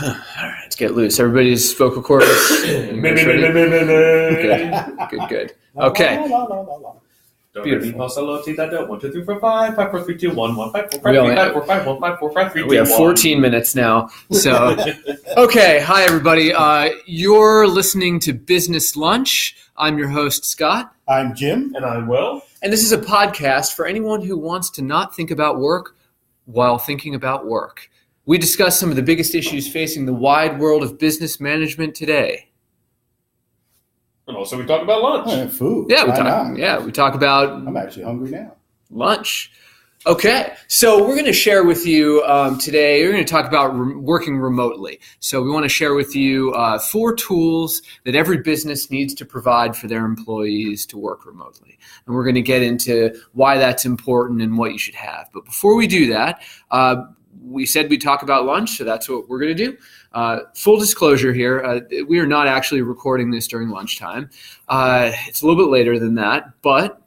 All right, let's get loose. Everybody's vocal cords. Good. Okay. Beautiful. We have 14 minutes now. So, okay. Hi, everybody. You're listening to Business Lunch. I'm your host, Scott. I'm Jim. And I'm Will. And this is a podcast for anyone who wants to not think about work while thinking about work. We discuss some of the biggest issues facing the wide world of business management today. And also we talk about lunch. Food. Yeah, we talk about... I'm actually hungry now. Lunch. Okay, so we're going to share with you today, we're going to talk about working remotely. So we want to share with you 4 tools that every business needs to provide for their employees to work remotely. And we're going to get into why that's important and what you should have. But before we do that, we said we'd talk about lunch, so that's what we're going to do. Full disclosure here, we are not actually recording this during lunchtime. It's a little bit later than that, but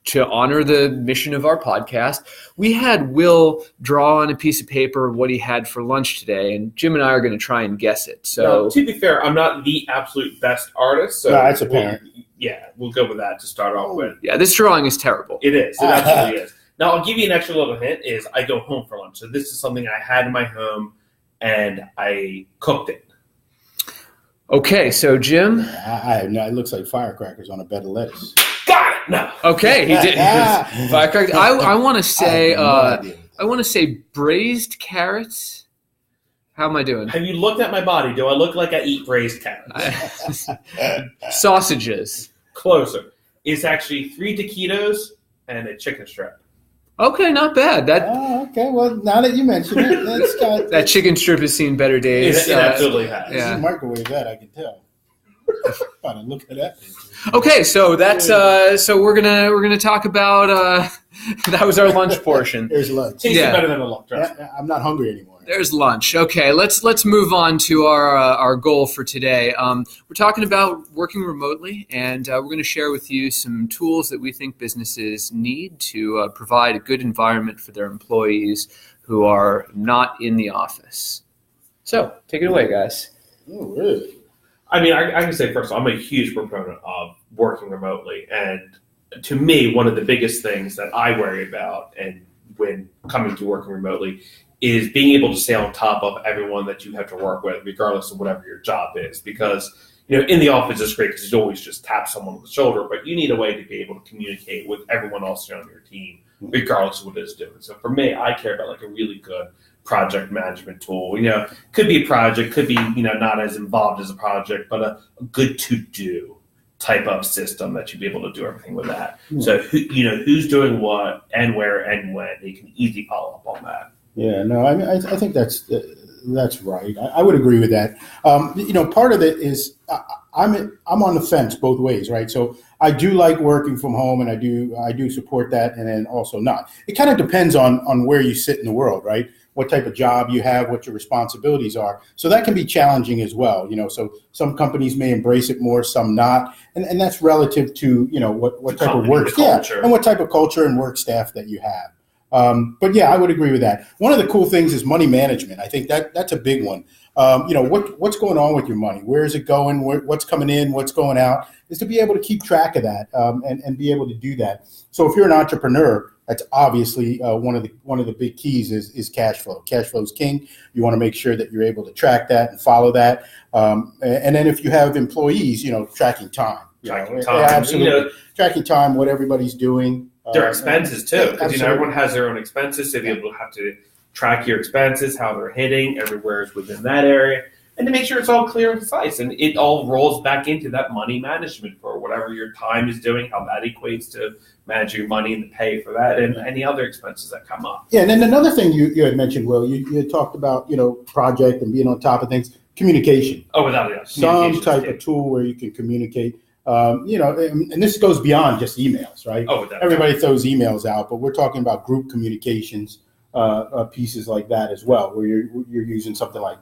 to honor the mission of our podcast, we had Will draw on a piece of paper what he had for lunch today, and Jim and I are going to try and guess it. So, now, to be fair, I'm not the absolute best artist. So no, that's apparent. We'll go with that to start off with. Yeah, this drawing is terrible. It is. It absolutely is. Now, I'll give you an extra little hint is I go home for lunch. So this is something I had in my home, and I cooked it. Okay, so Jim? It looks like firecrackers on a bed of lettuce. Got it! No. Okay, he did. Firecrackers. I want to say braised carrots. How am I doing? Have you looked at my body? Do I look like I eat braised carrots? Sausages. Closer. It's actually 3 taquitos and a chicken strip. Okay, not bad. Okay. Well, now that you mention it, that chicken strip has seen better days. It absolutely has. Yeah. You microwave that, I can tell. Look at that. Okay, so that's so we're gonna talk about that was our lunch portion. There's lunch. Tastes better than a lunch. I'm not hungry anymore. There's lunch. Okay, let's move on to our goal for today. We're talking about working remotely, and we're going to share with you some tools that we think businesses need to provide a good environment for their employees who are not in the office. So, take it away, guys. Oh, really? I mean, I can say first of all, I'm a huge proponent of working remotely, and to me, one of the biggest things that I worry about, and when coming to working remotely, is being able to stay on top of everyone that you have to work with, regardless of whatever your job is. Because, in the office it's great because you always just tap someone on the shoulder, but you need a way to be able to communicate with everyone else on your team, regardless of what it is doing. So for me, I care about like a really good project management tool. Could be a project, could be, not as involved as a project, but a good to-do type of system that you'd be able to do everything with that. Mm-hmm. So, who's doing what and where and when, you can easily follow up on that. Yeah, no, I think that's right. I would agree with that. Part of it is I'm on the fence both ways, right? So I do like working from home, and I do support that, and then also not. It kind of depends on where you sit in the world, right? What type of job you have, what your responsibilities are. So that can be challenging as well. So some companies may embrace it more, some not, and that's relative to what type of work, and what type of culture and work staff that you have. But yeah, I would agree with that. One of the cool things is money management. I think that's a big one. What's going on with your money? Where is it going? What's coming in? What's going out? Is to be able to keep track of that and be able to do that. So if you're an entrepreneur, that's obviously one of the big keys is cash flow. Cash flow is king. You want to make sure that you're able to track that and follow that. And then if you have employees, tracking time. Absolutely. Tracking time, what everybody's doing. Their expenses too, because everyone has their own expenses, so you'll be able to have to track your expenses, how they're hitting, everywhere is within that area, and to make sure it's all clear and concise, and it all rolls back into that money management for whatever your time is doing, how that equates to managing your money and the pay for that, and any other expenses that come up. Yeah, and then another thing you had mentioned, Will, you had talked about project and being on top of things, communication. Oh, without a doubt, some type of tool where you can communicate. And this goes beyond just emails, right? Oh, everybody throws emails out, but we're talking about group communications, pieces like that as well, where you're using something like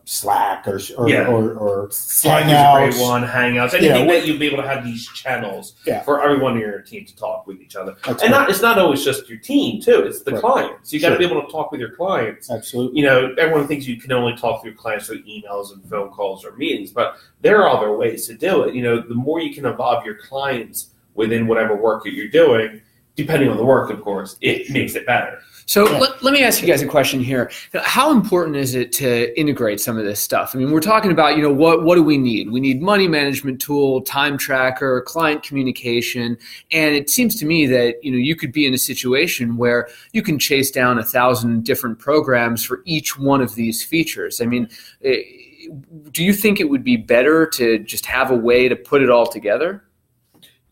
Slack or Slack Hangouts. is a great one. Hangouts. Anything that you'll be able to have these channels for everyone in your team to talk with each other. It's not always just your team too. It's the clients. You got to be able to talk with your clients. Absolutely. Everyone thinks you can only talk to your clients through emails and phone calls or meetings, but there are other ways to do it. The more you can involve your clients within whatever work that you're doing, depending on the work, of course, it makes it better. So let me ask you guys a question here. How important is it to integrate some of this stuff? I mean, we're talking about, what do we need? We need money management tool, time tracker, client communication. And it seems to me that, you could be in a situation where you can chase down 1,000 different programs for each one of these features. I mean, do you think it would be better to just have a way to put it all together?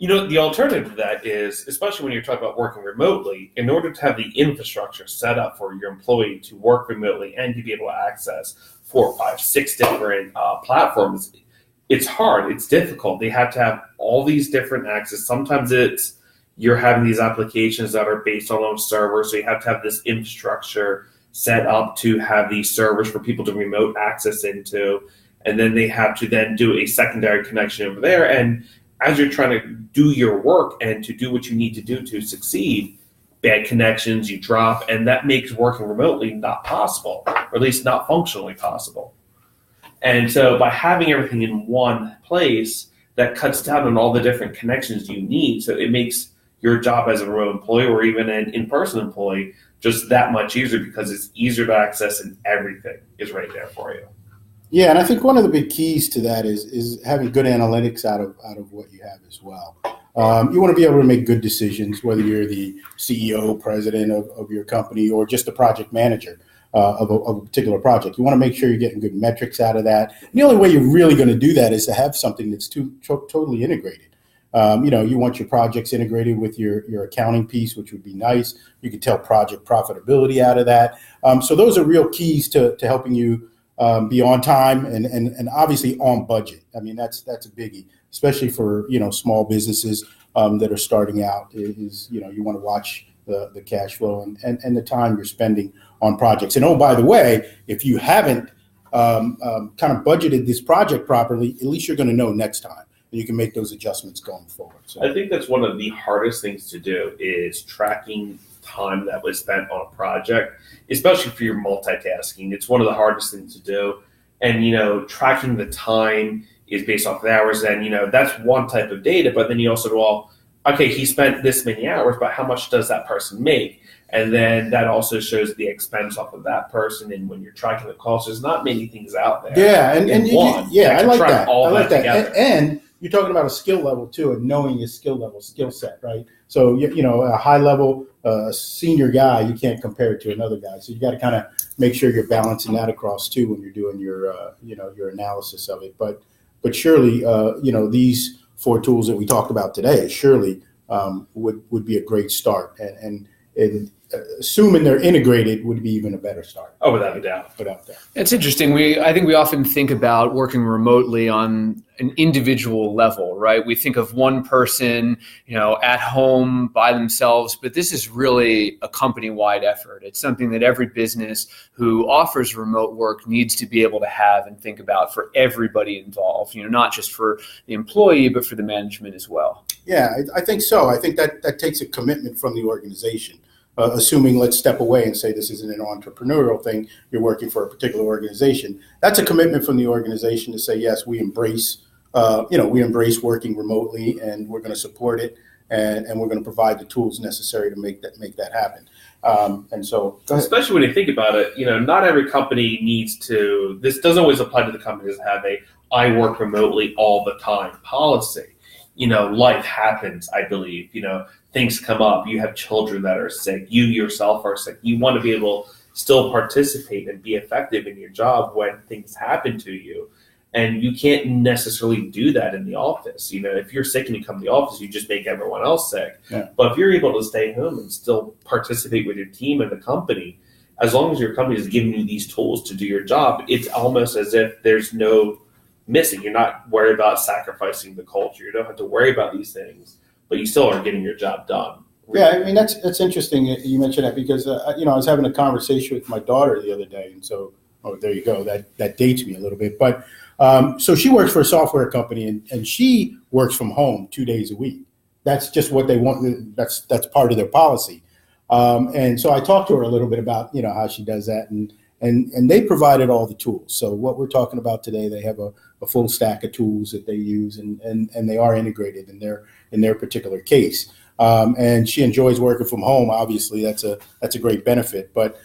The alternative to that is, especially when you're talking about working remotely, in order to have the infrastructure set up for your employee to work remotely and to be able to access 4, 5, 6 different platforms, it's hard. It's difficult. They have to have all these different access. Sometimes you're having these applications that are based on a server, so you have to have this infrastructure set up to have these servers for people to remote access into, and then they have to then do a secondary connection over there. And as you're trying to do your work and to do what you need to do to succeed, bad connections, you drop, and that makes working remotely not possible, or at least not functionally possible. And so by having everything in one place, that cuts down on all the different connections you need. So it makes your job as a remote employee or even an in-person employee just that much easier because it's easier to access and everything is right there for you. Yeah, and I think one of the big keys to that is having good analytics out of what you have as well. You want to be able to make good decisions, whether you're the CEO, president of your company, or just the project manager of a particular project. You want to make sure you're getting good metrics out of that. And the only way you're really going to do that is to have something that's totally integrated. You want your projects integrated with your accounting piece, which would be nice. You can tell project profitability out of that. So those are real keys to helping you be on time and obviously on budget. I mean, that's a biggie, especially for, small businesses that are starting out is, you want to watch the cash flow and the time you're spending on projects. And, oh, by the way, if you haven't kind of budgeted this project properly, at least you're going to know next time. And you can make those adjustments going forward. So I think that's one of the hardest things to do is tracking time that was spent on a project, especially for your multitasking. It's one of the hardest things to do. And, tracking the time is based off of hours. And, that's one type of data. But then you also go, well, okay, he spent this many hours, but how much does that person make? And then that also shows the expense off of that person. And when you're tracking the costs, there's not many things out there. Yeah, I like that. I like that. And you're talking about a skill level too, and knowing your skill set, right? So a high level senior guy, you can't compare it to another guy. So you got to kind of make sure you're balancing that across too when you're doing your your analysis of it. But surely these 4 tools that we talked about today surely would be a great start, and assuming they're integrated would be even a better start. Oh, without a doubt. It's interesting. I think we often think about working remotely on an individual level, right? We think of one person, at home by themselves, but this is really a company-wide effort. It's something that every business who offers remote work needs to be able to have and think about for everybody involved, not just for the employee, but for the management as well. Yeah, I think so. I think that takes a commitment from the organization. Assuming let's step away and say this isn't an entrepreneurial thing, you're working for a particular organization. That's a commitment from the organization to say, yes, we embrace working remotely, and we're going to support it, and we're going to provide the tools necessary to make that happen. And so, especially when you think about it, not every company needs to. This doesn't always apply to the companies that have a "I work remotely all the time" policy. Life happens, I believe. Things come up. You have children that are sick. You yourself are sick. You want to be able to still participate and be effective in your job when things happen to you. And you can't necessarily do that in the office. If you're sick and you come to the office, you just make everyone else sick. Yeah. But if you're able to stay home and still participate with your team and the company, as long as your company is giving you these tools to do your job, it's almost as if there's no missing. You're not worried about sacrificing the culture. You don't have to worry about these things, but you still are getting your job done. Yeah, I mean, that's interesting you mentioned that because, I was having a conversation with my daughter the other day. And so Oh, there you go. That dates me a little bit. But so she works for a software company, and she works from home 2 days a week. That's just what they want. That's part of their policy. And so I talked to her a little bit about how she does that, and they provided all the tools. So what we're talking about today, they have a full stack of tools that they use, and they are integrated in their particular case. And she enjoys working from home. Obviously, that's a great benefit. But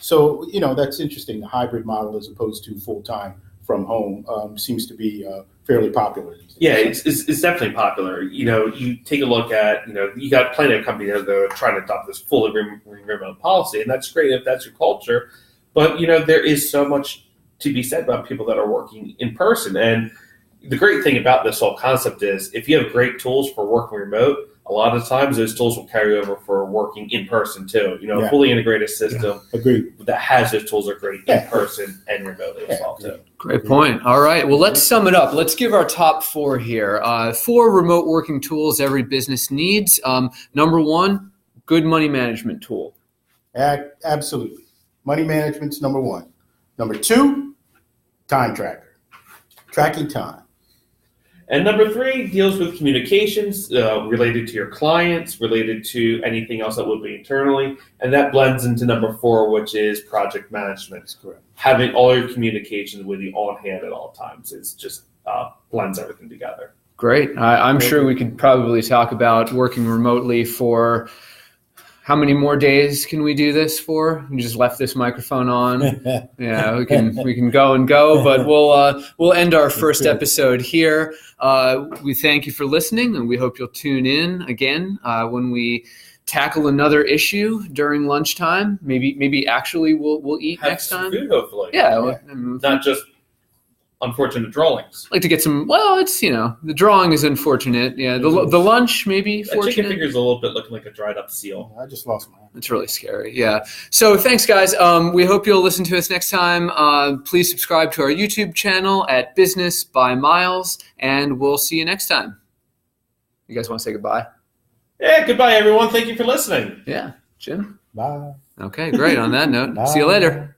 so that's interesting. The hybrid model as opposed to full time from home seems to be fairly popular these days. Yeah, it's definitely popular. You take a look at, you got plenty of companies that are trying to adopt this fully remote policy, and that's great if that's your culture. But, there is so much to be said about people that are working in person. And the great thing about this whole concept is if you have great tools for working remote, a lot of times those tools will carry over for working in person too. A fully integrated system that has those tools are great in person and remotely as well too. Great point. All right. Well, let's sum it up. Let's give our top 4 here. 4 remote working tools every business needs. Number 1, good money management tool. Absolutely. Money management's number 1. Number 2, time tracker. Tracking time. And number 3 deals with communications related to your clients, related to anything else that will be internally. And that blends into number 4, which is project management. That's correct. Having all your communications with you on hand at all times. It's just blends everything together. Great. I'm sure we could probably talk about working remotely for how many more days can we do this for? We just left this microphone on. Yeah, we can go and go, but we'll end our first episode here. We thank you for listening, and we hope you'll tune in again when we tackle another issue during lunchtime. Maybe actually we'll eat Have next some time. food, hopefully. Yeah. Not just unfortunate drawings. I'd like to get some. Well, it's the drawing is unfortunate. Yeah, the lunch maybe That fortunate. chicken finger's a little bit looking like a dried up seal. I just lost my hand. It's really scary. Yeah. So thanks, guys. We hope you'll listen to us next time. Please subscribe to our YouTube channel at Business by Miles, and we'll see you next time. You guys want to say goodbye? Yeah, goodbye, everyone. Thank you for listening. Yeah, Jim. Bye. Okay, great. On that note, see you later.